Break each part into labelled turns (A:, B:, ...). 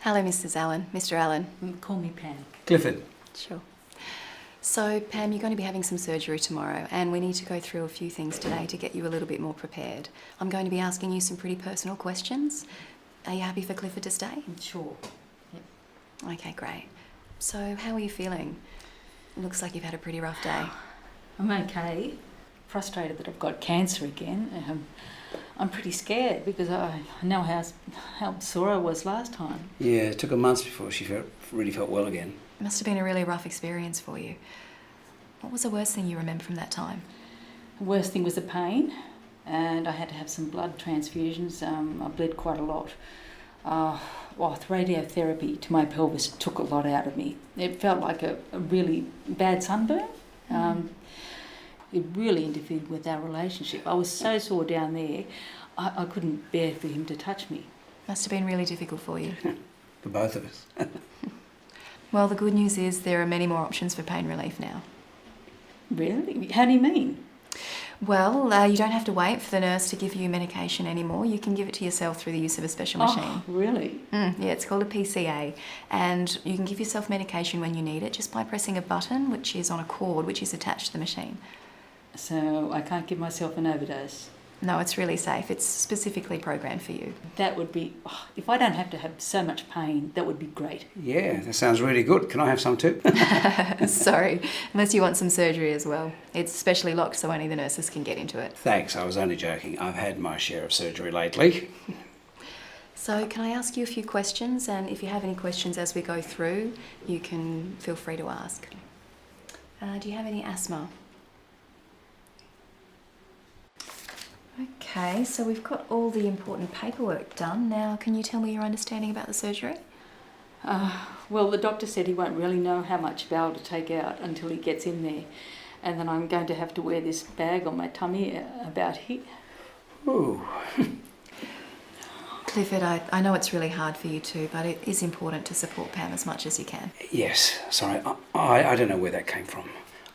A: Hello, Mrs. Allen. Mr. Allen.
B: Call me Pam.
C: Clifford.
A: Sure. So, Pam, you're going to be having some surgery tomorrow, and we need to go through a few things today to get you a little bit more prepared. I'm going to be asking you some pretty personal questions. Are you happy for Clifford to stay?
B: Sure. Yep.
A: Okay, great. So, how are you feeling? Looks like you've had a pretty rough day.
B: I'm okay. Frustrated that I've got cancer again. I'm pretty scared because I know how sore I was last time.
C: Yeah, it took her months before she really felt well again.
A: It must have been a really rough experience for you. What was the worst thing you remember from that time?
B: The worst thing was the pain, and I had to have some blood transfusions. I bled quite a lot. The radiotherapy to my pelvis took a lot out of me. It felt like a really bad sunburn. It really interfered with our relationship. I was so sore down there, I couldn't bear for him to touch me.
A: Must have been really difficult for you.
C: For both of us.
A: Well, the good news is there are many more options for pain relief now.
B: Really? How do you mean?
A: Well, you don't have to wait for the nurse to give you medication anymore. You can give it to yourself through the use of a special machine.
B: Oh, really?
A: Yeah, it's called a PCA, and you can give yourself medication when you need it just by pressing a button, which is on a cord, which is attached to the machine.
B: So I can't give myself an overdose?
A: No, it's really safe. It's specifically programmed for you.
B: That would be... if I don't have to have so much pain, that would be great.
C: Yeah, that sounds really good. Can I have some too?
A: Sorry, unless you want some surgery as well. It's specially locked so only the nurses can get into it.
C: Thanks, I was only joking. I've had my share of surgery lately.
A: So can I ask you a few questions? And if you have any questions as we go through, you can feel free to ask. Do you have any asthma? Okay, so we've got all the important paperwork done. Now, can you tell me your understanding about the surgery?
B: Well, the doctor said he won't really know how much bowel to take out until he gets in there. And then I'm going to have to wear this bag on my tummy about here.
C: Ooh.
A: Clifford, I know it's really hard for you too, but it is important to support Pam as much as you can.
C: Yes, sorry. I don't know where that came from.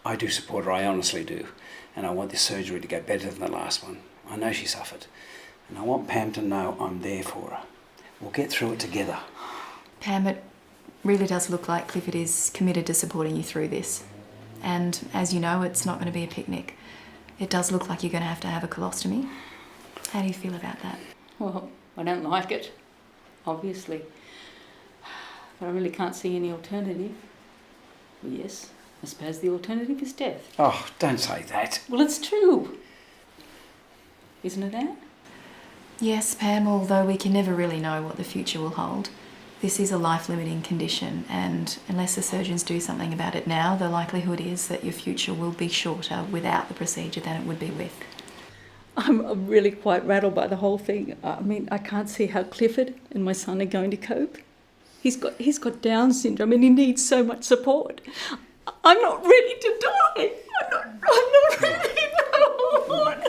C: I do support her, I honestly do. And I want this surgery to go better than the last one. I know she suffered. And I want Pam to know I'm there for her. We'll get through it together.
A: Pam, it really does look like Clifford is committed to supporting you through this. And as you know, it's not going to be a picnic. It does look like you're going to have a colostomy. How do you feel about that?
B: Well, I don't like it, obviously. But I really can't see any alternative. Yes, I suppose the alternative is death.
C: Oh, don't say that.
B: Well, it's true. Isn't it, Anne?
A: Yes, Pam, although we can never really know what the future will hold. This is a life-limiting condition, and unless the surgeons do something about it now, the likelihood is that your future will be shorter without the procedure than it would be with.
B: I'm really quite rattled by the whole thing. I mean, I can't see how Clifford and my son are going to cope. He's got Down syndrome and he needs so much support. I'm not ready to die. I'm not ready. No.